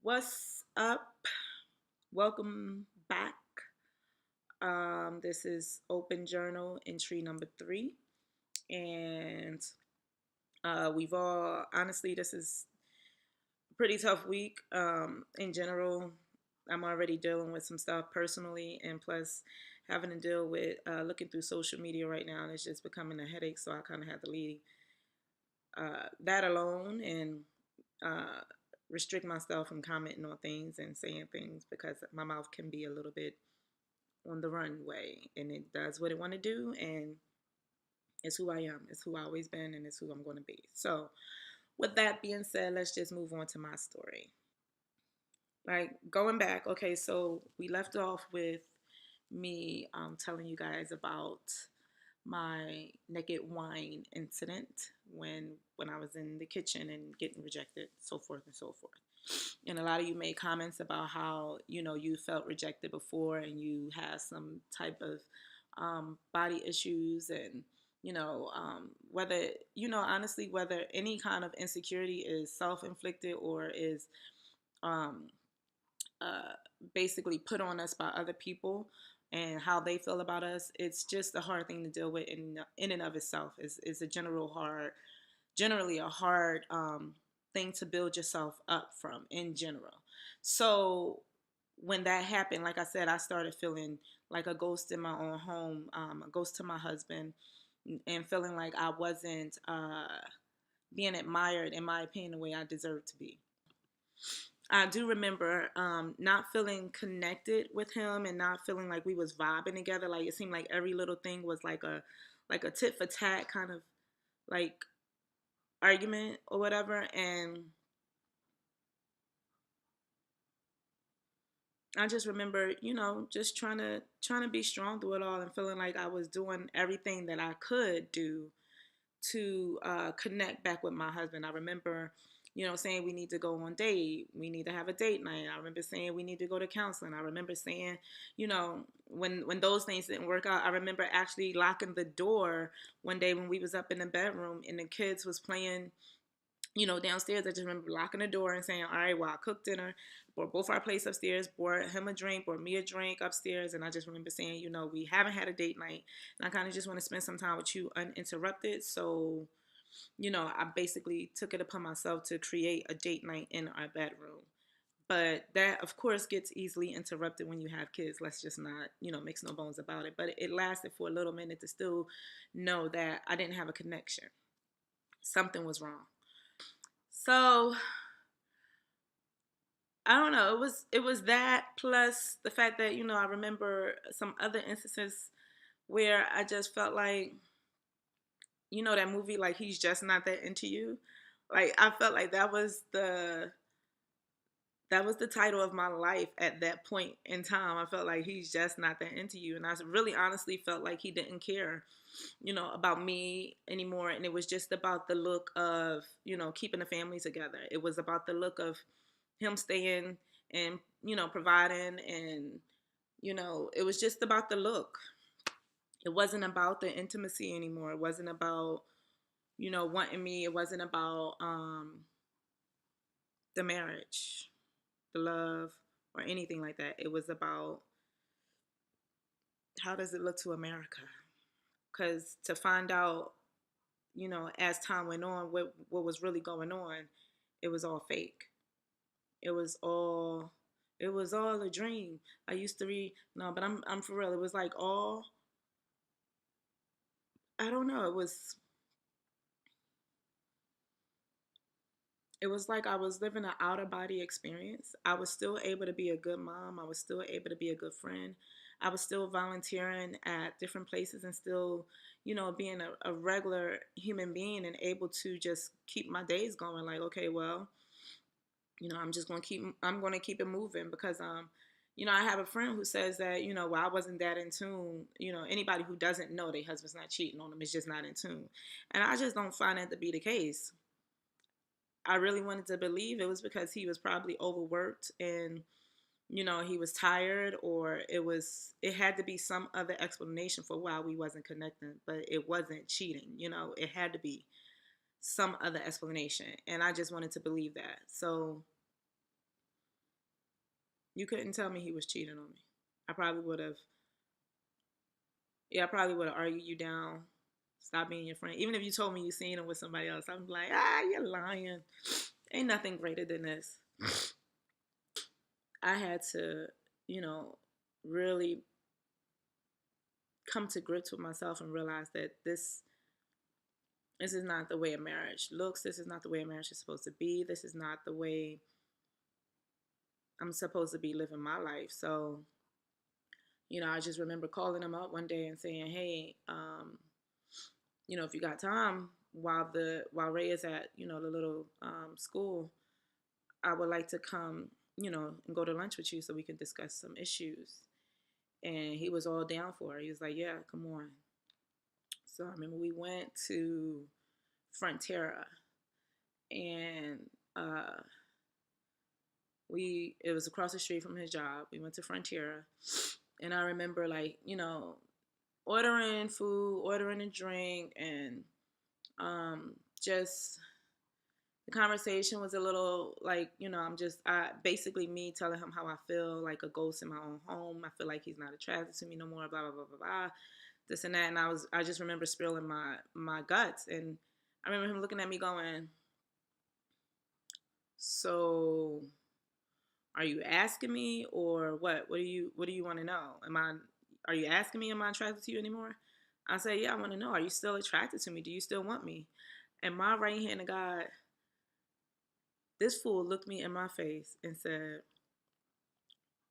What's up? Welcome back. This is Open Journal entry number 3. And we've all, honestly, this is a pretty tough week. In general, I'm already dealing with some stuff personally, and plus having to deal with looking through social media right now, and it's just becoming a headache. So I kind of had to leave that alone and uh, restrict myself from commenting on things and saying things because my mouth can be a little bit on the runway and it does what it want to do, and it's who I am, it's who I always been, and it's who I'm going to be. So with that being said, let's just move on to my story. Like going back, okay, so we left off with me telling you guys about my naked wine incident when I was in the kitchen and getting rejected, so forth and so forth. And a lot of you made comments about how you felt rejected before and you had some type of body issues, and whether honestly whether any kind of insecurity is self-inflicted or is um, uh, basically put on us by other people and how they feel about us. It's just a hard thing to deal with in and of itself. Is a generally a hard thing to build yourself up from in general. So when that happened, like I said, I started feeling like a ghost in my own home, a ghost to my husband, and feeling like I wasn't being admired, in my opinion, the way I deserved to be. I do remember not feeling connected with him and not feeling like we was vibing together. Like it seemed like every little thing was like a tit for tat kind of like argument or whatever. And I just remember, just trying to be strong through it all and feeling like I was doing everything that I could do to connect back with my husband. I remember, saying we need to go on date. We need to have a date night. I remember saying we need to go to counseling. I remember saying, when those things didn't work out, I remember actually locking the door one day when we was up in the bedroom and the kids was playing downstairs. I just remember locking the door and saying, all right, well, I cooked dinner, brought both our plates upstairs, brought him a drink, brought me a drink upstairs. And I just remember saying, we haven't had a date night. And I kind of just want to spend some time with you uninterrupted. So, I basically took it upon myself to create a date night in our bedroom. But that, of course, gets easily interrupted when you have kids. Let's just not, makes no bones about it. But it lasted for a little minute to still know that I didn't have a connection. Something was wrong. So I don't know. It was that plus the fact that I remember some other instances where I just felt like that movie, like He's Just Not That Into You. Like I felt like that was the title of my life at that point in time. I felt like he's just not that into you, and I really honestly felt like he didn't care about me anymore. And it was just about the look of keeping the family together. It was about the look of him staying and providing, and it was just about the look. It wasn't about the intimacy anymore. It wasn't about wanting me. It wasn't about the marriage, the love, or anything like that. It was about how does it look to America? Because to find out, as time went on, what was really going on, it was all fake. It was all it was all a dream. I used to read no, but I'm for real. It was like all I don't know. It was like I was living an out of body experience. I was still able to be a good mom. I was still able to be a good friend. I was still volunteering at different places and still, being a regular human being and able to just keep my days going. Like, okay, well, I'm gonna keep it moving because I have a friend who says that, well, I wasn't that in tune. Anybody who doesn't know their husband's not cheating on them is just not in tune. And I just don't find that to be the case. I really wanted to believe it was because he was probably overworked and he was tired, or it had to be some other explanation for why we wasn't connecting, but it wasn't cheating. It had to be some other explanation, and I just wanted to believe that. So You couldn't tell me he was cheating on me. I probably would have, yeah, I probably would have argued you down, stop being your friend. Even if you told me you seen him with somebody else, I'm like, you're lying. Ain't nothing greater than this. I had to, you know, really come to grips with myself and realize that this is not the way a marriage looks. This is not the way a marriage is supposed to be. This is not the way I'm supposed to be living my life. So, I just remember calling him up one day and saying, "Hey, if you got time while Ray is at, the little school, I would like to come, and go to lunch with you so we can discuss some issues." And he was all down for it. He was like, "Yeah, come on." So I remember we went to Frontera, and it was across the street from his job. We went to Frontera, and I remember, like, ordering food, ordering a drink, and just the conversation was a little like, I basically me telling him how I feel like a ghost in my own home. I feel like he's not attracted to me no more, blah blah blah blah blah, this and that. And I just remember spilling my guts, and I remember him looking at me going, "So are you asking me, or what? What do you want to know? Are you asking me, am I attracted to you anymore?" I said, "Yeah, I want to know. Are you still attracted to me? Do you still want me?" And my right hand of God, this fool looked me in my face and said,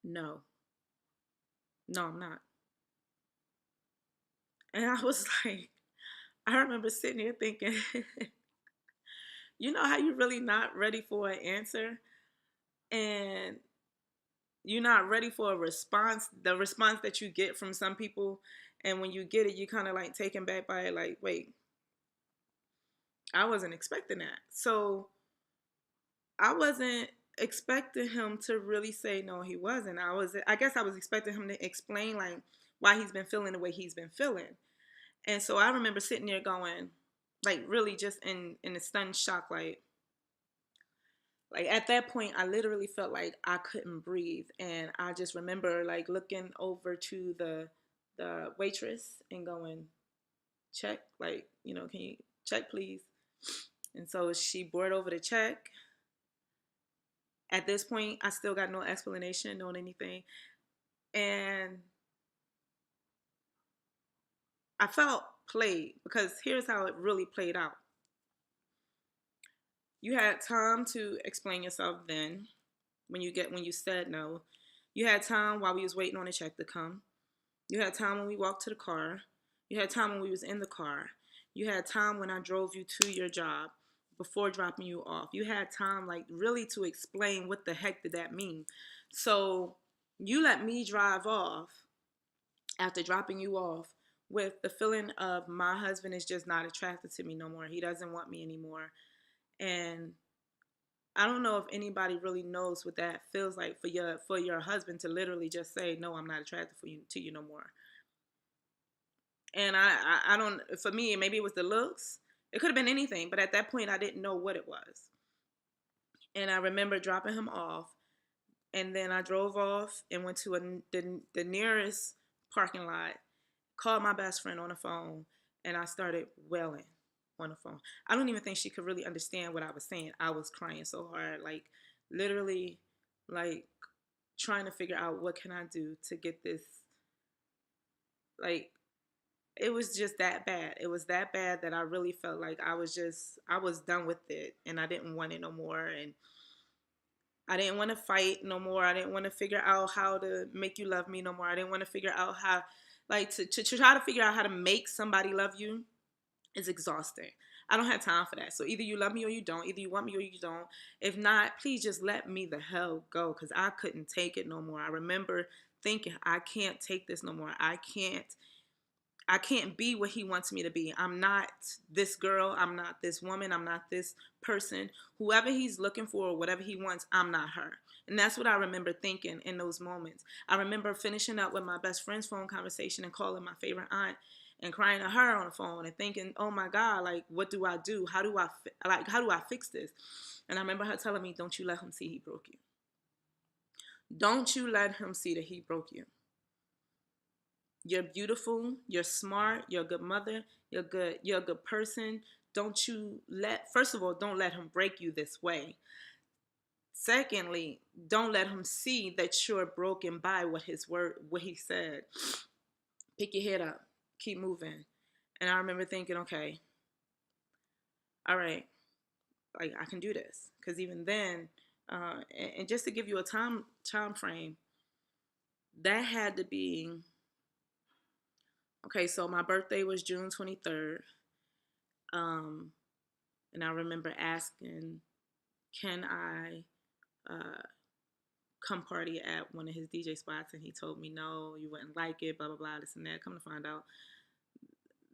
"No, no, I'm not." And I was like, I remember sitting here thinking, you know how you're really not ready for an answer, and you're not ready for a response, the response that you get from some people. And when you get it, you kind of like taken back by it, like, wait, I wasn't expecting that. So I wasn't expecting him to really say no, he wasn't. I guess I was expecting him to explain like why he's been feeling the way he's been feeling. And so I remember sitting there going, like, really just in a stunned shock, like at that point I literally felt like I couldn't breathe. And I just remember like looking over to the waitress and going, "Check, like, can you check please?" And so she brought over the check. At this point, I still got no explanation, no anything. And I felt played, because here's how it really played out. You had time to explain yourself then when you said no. You had time while we was waiting on the check to come. You had time when we walked to the car. You had time when we was in the car. You had time when I drove you to your job before dropping you off. You had time, like, really to explain what the heck did that mean. So you let me drive off after dropping you off with the feeling of my husband is just not attracted to me no more. He doesn't want me anymore. And I don't know if anybody really knows what that feels like for your husband to literally just say, "No, I'm not attracted to you no more." And I don't, for me, maybe it was the looks. It could have been anything, but at that point I didn't know what it was. And I remember dropping him off, and then I drove off and went to the nearest parking lot, called my best friend on the phone, and I started wailing on the phone. I don't even think she could really understand what I was saying. I was crying so hard, like, literally, like, trying to figure out what can I do to get this, like, it was just that bad. It was that bad that I really felt like I was done with it, and I didn't want it no more. And I didn't want to fight no more. I didn't want to figure out how to make you love me no more. I didn't want to figure out how, like, to try to figure out how to make somebody love you is exhausting. I don't have time for that. So either you love me or you don't. Either you want me or you don't. If not, please just let me the hell go, because I couldn't take it no more. I remember thinking, I can't take this no more. I can't be what he wants me to be. I'm not this girl. I'm not this woman. I'm not this person. Whoever he's looking for or whatever he wants, I'm not her. And that's what I remember thinking in those moments. I remember finishing up with my best friend's phone conversation and calling my favorite aunt and crying to her on the phone and thinking, "Oh my God, like, what do I do? How do I fix this?" And I remember her telling me, "Don't you let him see he broke you. Don't you let him see that he broke you. You're beautiful, you're smart, you're a good mother, you're a good person. Don't you let First of all, don't let him break you this way. Secondly, don't let him see that you're broken by what he said. Pick your head up, keep moving. And I remember thinking, okay, all right, like I can do this. Because even then, and just to give you a time frame, that had to be okay. So my birthday was June 23rd, um, and I remember asking, "Can I come party at one of his DJ spots?" And he told me, "No, you wouldn't like it." Blah blah blah. This and that. Come to find out,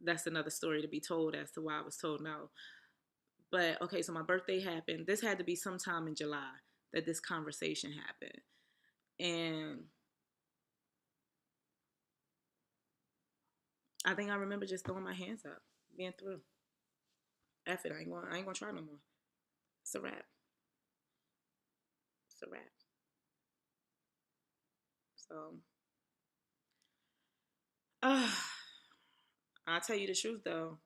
that's another story to be told as to why I was told no. But okay, so my birthday happened. This had to be sometime in July that this conversation happened. And I think I remember just throwing my hands up, being through. F it, I ain't gonna try no more. It's a wrap. It's a wrap. So uh, I'll tell you the truth though.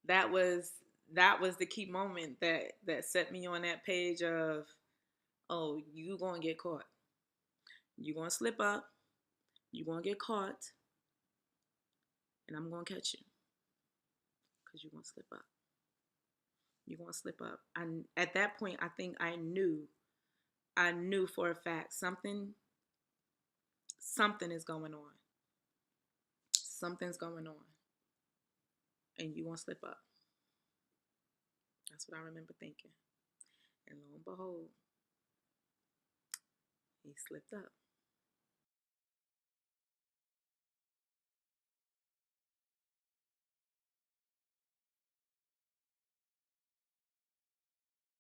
That was that was the key moment that set me on that page of, oh, you gonna get caught. You gonna slip up, you gonna get caught, and I'm gonna catch you. Because you gonna slip up. You're gonna slip up. And at that point I think I knew for a fact something is going on. Something's going on. And you gonna slip up. That's what I remember thinking. And lo and behold, he slipped up.